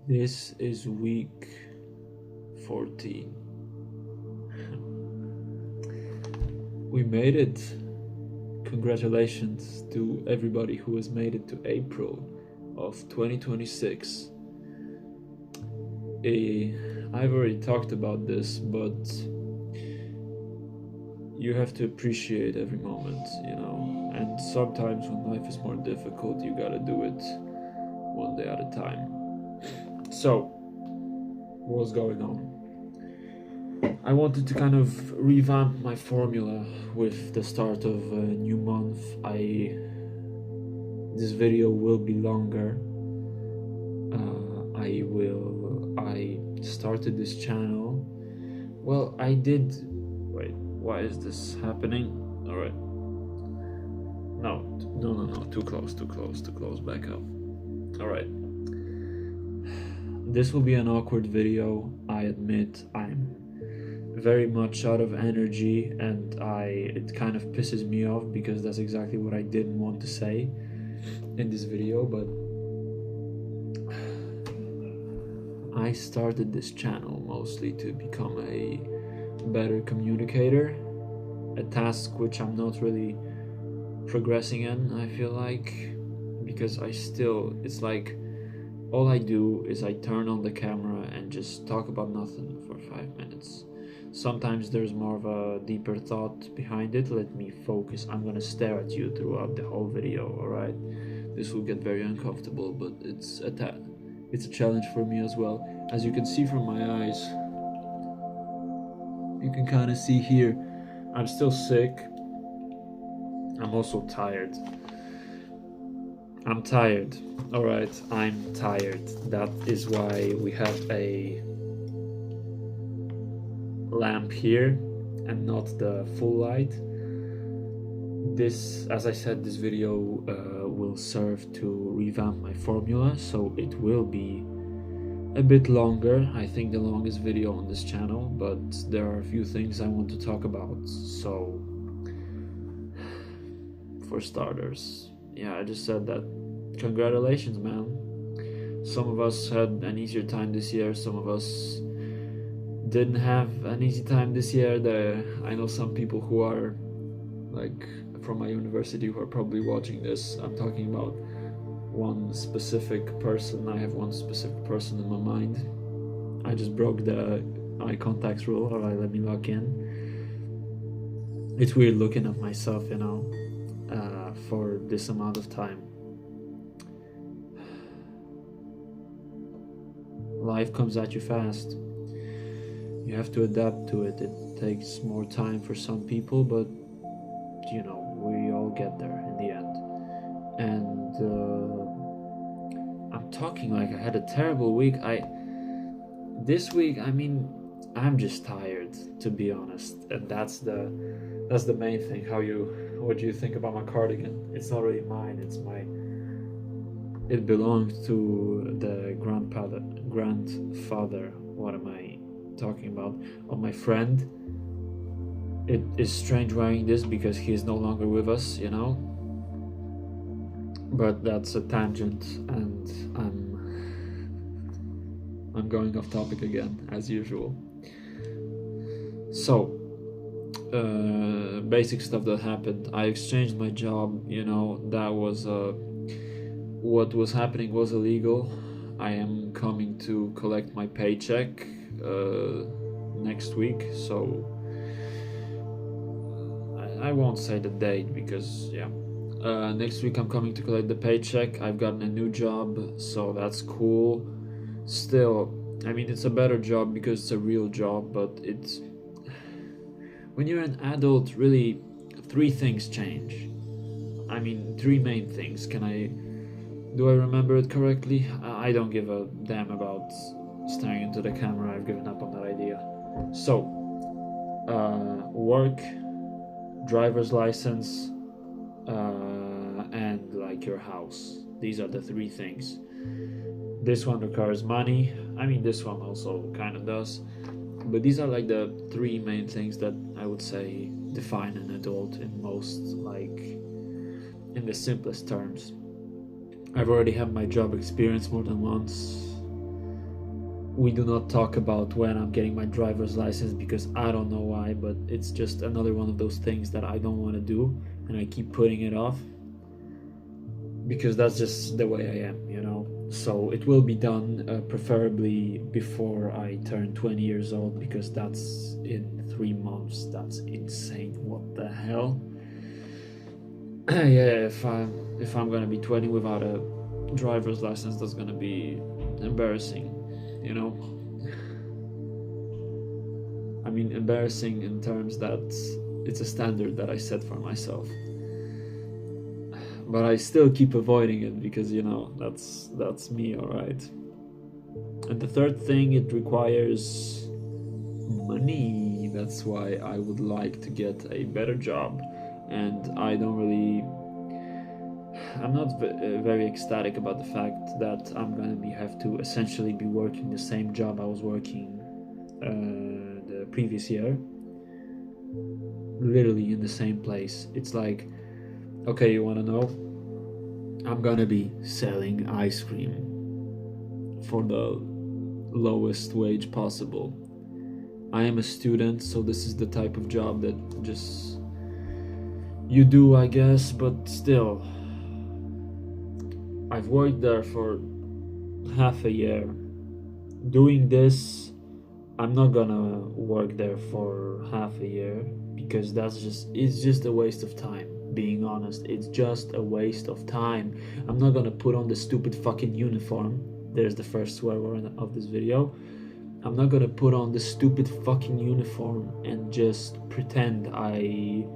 This is week 14. We made it. Congratulations to everybody who has made it to April of 2026. I've already talked about this, but you have to appreciate every moment, and sometimes when life is more difficult, you gotta do it one day at a time. So, what's going on? I wanted to kind of revamp my formula with the start of a new month. This video will be longer. I started this channel. Well, I did. Wait, why is this happening? All right. No. Too close. Back up. All right. This will be an awkward video. I admit I'm very much out of energy, and it kind of pisses me off because that's exactly what I didn't want to say in this video. But I started this channel mostly to become a better communicator, a task which I'm not really progressing in, I feel like, because it's like all I do is I turn on the camera and just talk about nothing for 5 minutes. Sometimes there's more of a deeper thought behind it. Let me focus. I'm gonna stare at you throughout the whole video, alright? This will get very uncomfortable, but it's a challenge for me as well. As you can see from my eyes, you can kind of see here, I'm still sick. I'm also tired. I'm tired. Alright, I'm tired. That is why we have a lamp here and not the full light. This, as I said, this video will serve to revamp my formula, so it will be a bit longer. I think the longest video on this channel, but there are a few things I want to talk about. So, for starters, I just said that congratulations, man. Some of us had an easier time this year, some of us didn't have an easy time this year. I know some people who are like from my university who are probably watching this. I'm talking about one specific person. I have one specific person in my mind. I just broke the eye contact rule. Alright, let me lock in. It's weird looking at myself, for this amount of time. Life comes at you fast. You have to adapt to it. It takes more time for some people, but we all get there in the end. And I'm talking like I had a terrible week. This week, I'm just tired, to be honest, and that's the main thing. What do you think about my cardigan? It's not really mine. It belongs to the grandfather. What am I talking about? Of my friend. It is strange wearing this because he is no longer with us, but that's a tangent, and I'm going off topic again as usual. So basic stuff that happened. I exchanged my job. That was what was happening was illegal. I am coming to collect my paycheck next week, so I won't say the date because next week I'm coming to collect the paycheck. I've gotten a new job, so that's cool. Still, it's a better job because it's a real job, but when you're an adult, really 3 things change. 3 main things. Do I remember it correctly? I don't give a damn about staring into the camera. I've given up on that idea. So, work, driver's license, and like your house. These are the 3 things. This one requires money. This one also kind of does. But these are like the 3 main things that I would say define an adult in the simplest terms. I've already had my job experience more than once. we do not talk about when I'm getting my driver's license, because I don't know why, but it's just another one of those things that I don't want to do, and I keep putting it off because that's just the way I am, you know. So it will be done preferably before I turn 20 years old, because that's in 3 months. That's insane. What the hell? Yeah, if I'm gonna be 20 without a driver's license, that's gonna be embarrassing, you know. I mean, embarrassing in terms that it's a standard that I set for myself, but I still keep avoiding it because, you know, that's me, all right. And the third thing, it requires money. That's why I would like to get a better job, and I'm not very ecstatic about the fact that I'm gonna have to essentially be working the same job I was working the previous year, literally in the same place. It's like, okay, you wanna know? I'm gonna be selling ice cream for the lowest wage possible. I am a student, so this is the type of job that just you do, I guess, but still. I've worked there for half a year. Doing this, I'm not gonna work there for half a year, because it's just a waste of time. Being honest, it's just a waste of time. I'm not gonna put on the stupid fucking uniform. There's the first swear word of this video. I'm not gonna put on the stupid fucking uniform and just pretend I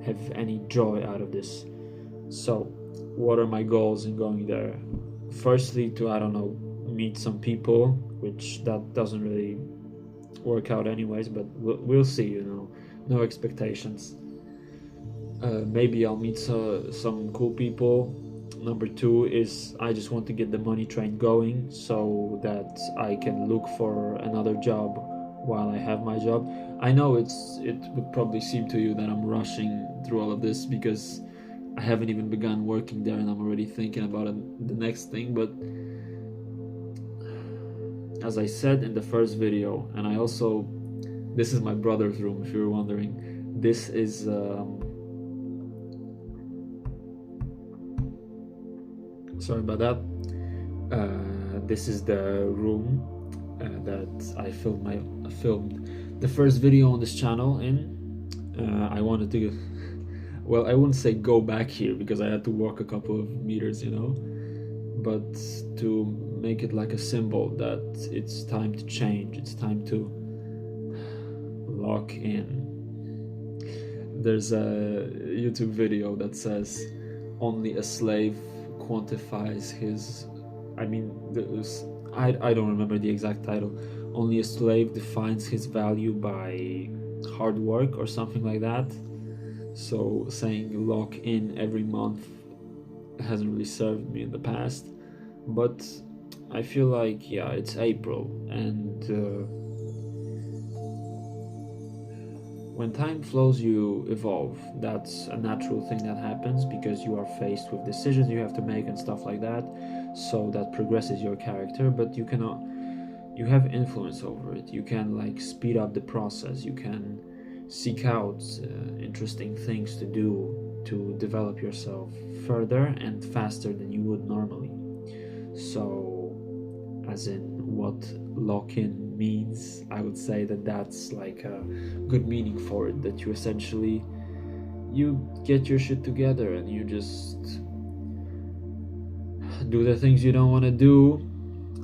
have any joy out of this. So, what are my goals in going there? Firstly, to, I don't know, meet some people, which that doesn't really work out anyways, but we'll see, you know. No expectations. Maybe I'll meet some cool people. Number 2 is I just want to get the money train going so that I can look for another job while I have my job. I know it would probably seem to you that I'm rushing through all of this because I haven't even begun working there and I'm already thinking about the next thing, but as I said in the first video, and I also, this is my brother's room if you're wondering. This is sorry about that. This is the room that I filmed the first video on this channel in. I wanted to, well, I wouldn't say go back here because I had to walk a couple of meters, you know, but to make it like a symbol that it's time to change, it's time to lock in. There's a YouTube video that says only a slave quantifies his, I don't remember the exact title. Only a slave defines his value by hard work or something like that. So saying lock in every month hasn't really served me in the past, but I feel like, yeah, it's April, and when time flows you evolve. That's a natural thing that happens because you are faced with decisions you have to make and stuff like that, so that progresses your character, but you have influence over it. You can like speed up the process, you can seek out interesting things to do to develop yourself further and faster than you would normally. So as in what lock-in means, I would say that that's like a good meaning for it, that you essentially, you get your shit together and you just do the things you don't want to do,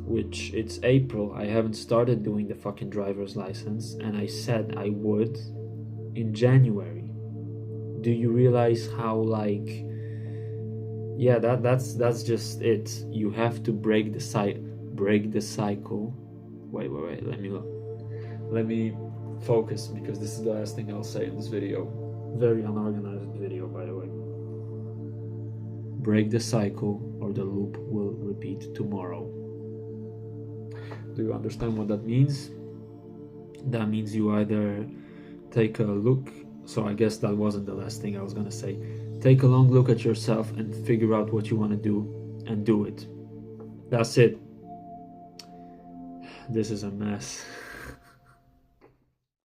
which it's April. I haven't started doing the fucking driver's license, and I said I would in January. Do you realize how, like, yeah, that's just it. You have to break the cycle. Wait, let me focus, because this is the last thing I'll say in this video. Very unorganized video, by the way. Break the cycle or the loop will repeat tomorrow. Do you understand what that means? That means you either take a look, so I guess that wasn't the last thing I was gonna say. Take a long look at yourself and figure out what you want to do and do it. That's it. This is a mess.